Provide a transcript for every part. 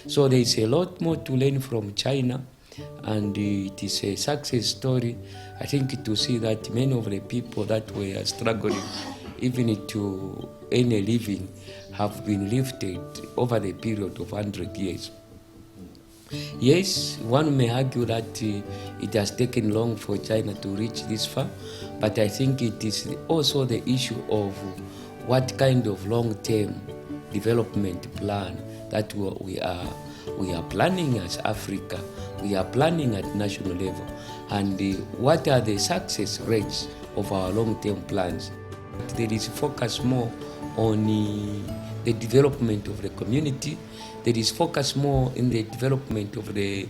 So there is a lot more to learn from China, and it is a success story. I think to see that many of the people that were struggling even to earn a living have been lifted over the period of 100 years. Yes, one may argue that it has taken long for China to reach this far, but I think it is also the issue of what kind of long-term development plan that we are planning as Africa, we are planning at national level, and what are the success rates of our long-term plans. There is focus more on the development of the community. There is focus more in the development of the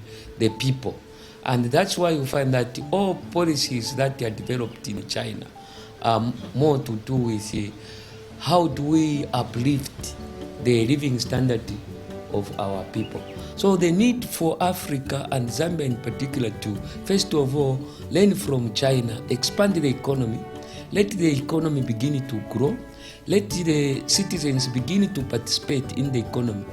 people. And that's why you find that all policies that are developed in China are more to do with how do we uplift the living standard of our people. So the need for Africa and Zambia in particular to, first of all, learn from China, expand the economy, let the economy begin to grow, let the citizens begin to participate in the economy.